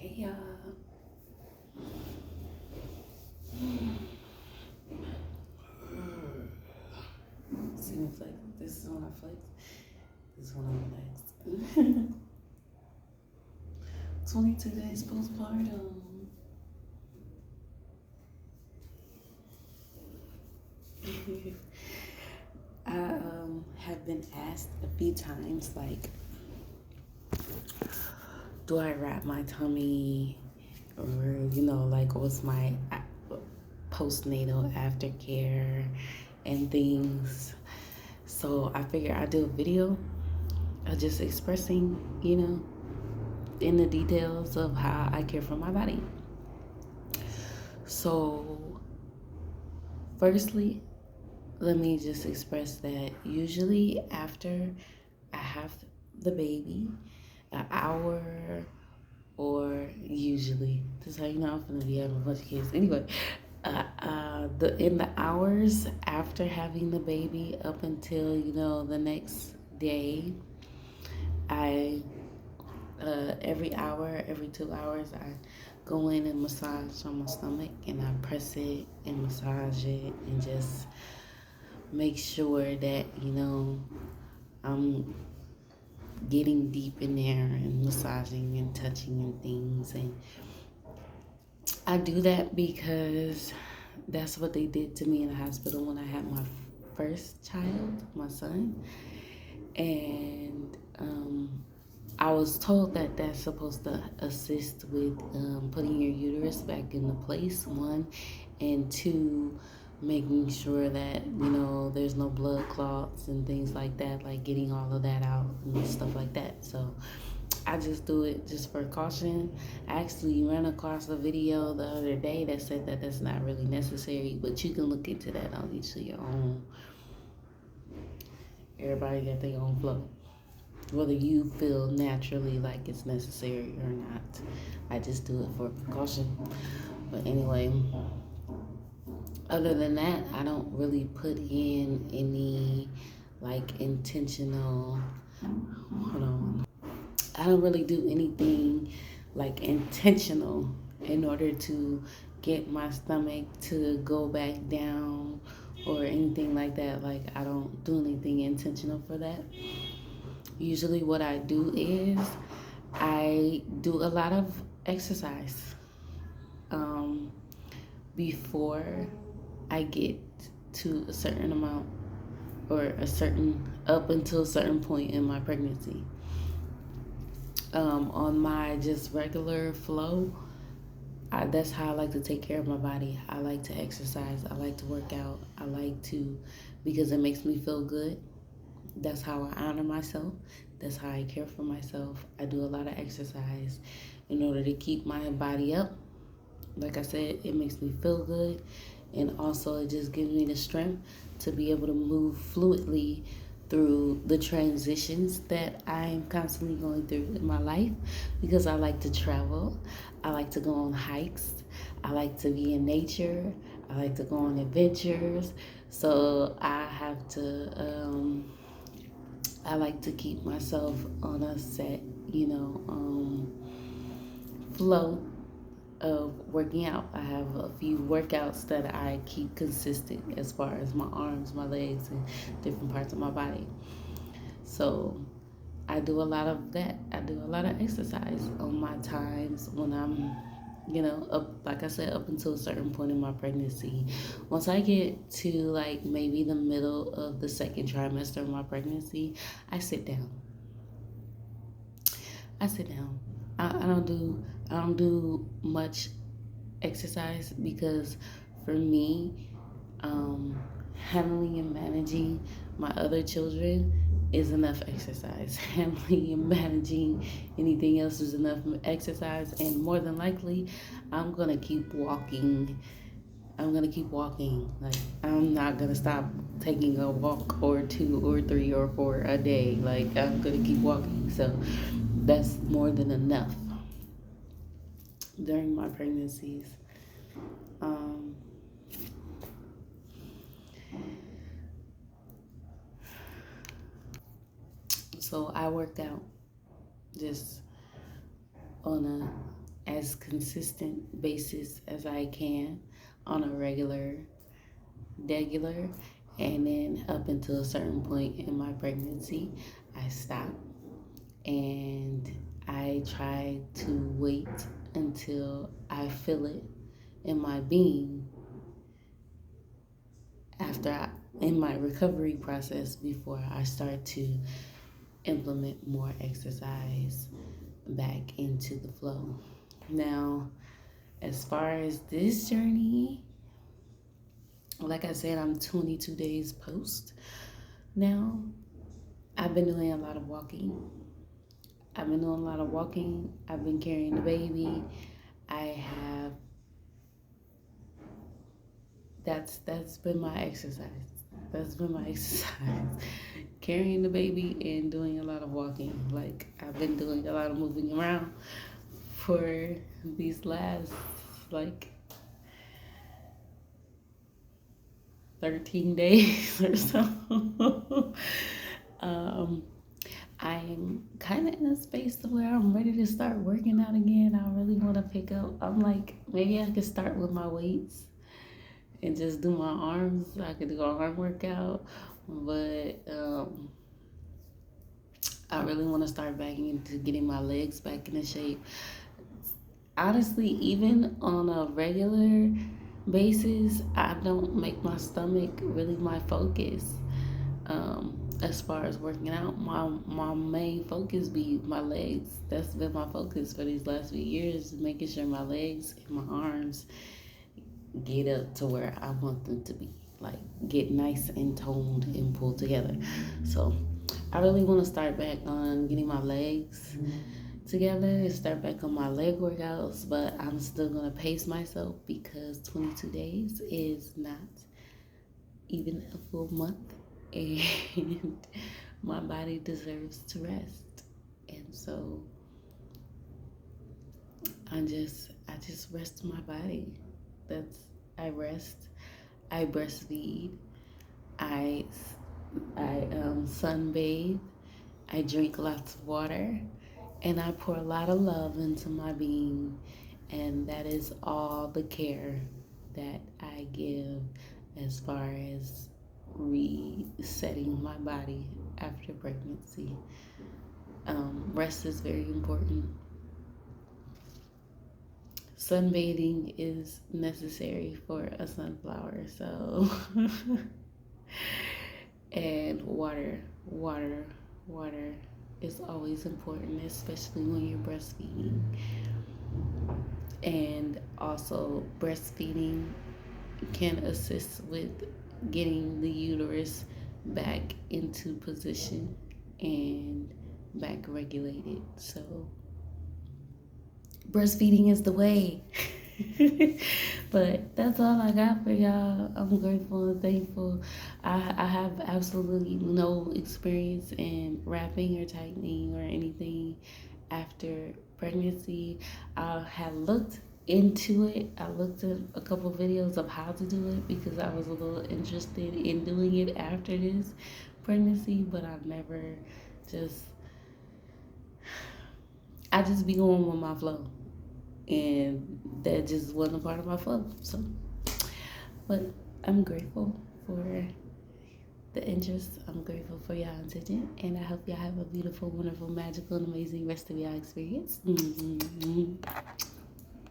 Hey y'all. See me flex. This is when I flex. This is when I relax. 22 days postpartum. I have been asked a few times, like, do I wrap my tummy, or like, what's my postnatal aftercare and things. So I figured I'd do a video of just expressing, in the details of how I care for my body. So, firstly, let me just express that usually after I have the baby, an hour, or usually, this is how you know I'm gonna be having a bunch of kids. Anyway, in the hours after having the baby up until the next day, I every hour, every 2 hours, I go in and massage on my stomach, and I press it and massage it and just make sure that I'm getting deep in there and massaging and touching and things. And I do that because that's what they did to me in the hospital when I had my first child, my son. And I was told that that's supposed to assist with putting your uterus back into place, one, and two, making sure that there's no blood clots and things like that, like getting all of that out and stuff like that. So I just do it just for caution. I actually ran across a video the other day that said that that's not really necessary, but you can look into that on each of your own. Everybody got their own flow, whether you feel naturally like it's necessary or not. I just do it for precaution. But anyway, other than that, I don't really put in any like intentional, hold on. I don't really do anything like intentional in order to get my stomach to go back down or anything like that. Like, I don't do anything intentional for that. Usually what I do is I do a lot of exercise before I get to a certain amount, or up until a certain point in my pregnancy. On my just regular flow, that's how I like to take care of my body. I like to exercise. I like to work out. I like to, because it makes me feel good. That's how I honor myself. That's how I care for myself. I do a lot of exercise in order to keep my body up. Like I said, it makes me feel good. And also it just gives me the strength to be able to move fluidly through the transitions that I'm constantly going through in my life, because I like to travel. I like to go on hikes. I like to be in nature. I like to go on adventures. So I like to keep myself on a set, flow of working out. I have a few workouts that I keep consistent as far as my arms, my legs, and different parts of my body. So I do a lot of that. I do a lot of exercise on my times when I'm, up, like I said, up until a certain point in my pregnancy. Once I get to like maybe the middle of the second trimester of my pregnancy, I sit down. I sit down. I don't do much exercise, because for me, handling and managing my other children is enough exercise. Handling and managing anything else is enough exercise, and more than likely, I'm gonna keep walking. I'm gonna keep walking. Like, I'm not gonna stop taking a walk or two or three or four a day. Like, I'm gonna keep walking. So that's more than enough during my pregnancies. Um, so I work out just on as consistent basis as I can on a regular, and then up until a certain point in my pregnancy, I stopped and I try to wait until I feel it in my being in my recovery process before I start to implement more exercise back into the flow. Now, as far as this journey, like I said, I'm 22 days post now. I've been doing a lot of walking. I've been carrying the baby. I have that's been my exercise. That's been my exercise. Carrying the baby and doing a lot of walking. Like I've been doing a lot of moving around for these last like 13 days or so. I'm kind of in a space where I'm ready to start working out again. I really want to pick up. I'm like, maybe I could start with my weights and just do my arms. I could do an arm workout, but I really want to start back into getting my legs back into shape. Honestly, even on a regular basis, I don't make my stomach really my focus. As far as working out, my main focus be my legs. That's been my focus for these last few years, making sure my legs and my arms get up to where I want them to be, like get nice and toned and pulled together. So I really want to start back on getting my legs together and start back on my leg workouts, but I'm still gonna pace myself because 22 days is not even a full month, and my body deserves to rest. And so I just rest my body. I rest, I breastfeed, I sunbathe, I drink lots of water, and I pour a lot of love into my being. And that is all the care that I give as far as resetting my body after pregnancy. Rest is very important. Sunbathing is necessary for a sunflower, so and water is always important, especially when you're breastfeeding. And also breastfeeding can assist with getting the uterus back into position and back regulated. So breastfeeding is the way. But that's all I got for y'all. I'm grateful and thankful. I have absolutely no experience in wrapping or tightening or anything after pregnancy. I had looked into it. I looked at a couple videos of how to do it because I was a little interested in doing it after this pregnancy, but I never just I just be going with my flow, and that just wasn't a part of my flow. So, but I'm grateful for the interest. I'm grateful for y'all attention, and I hope y'all have a beautiful, wonderful, magical, and amazing rest of y'all experience.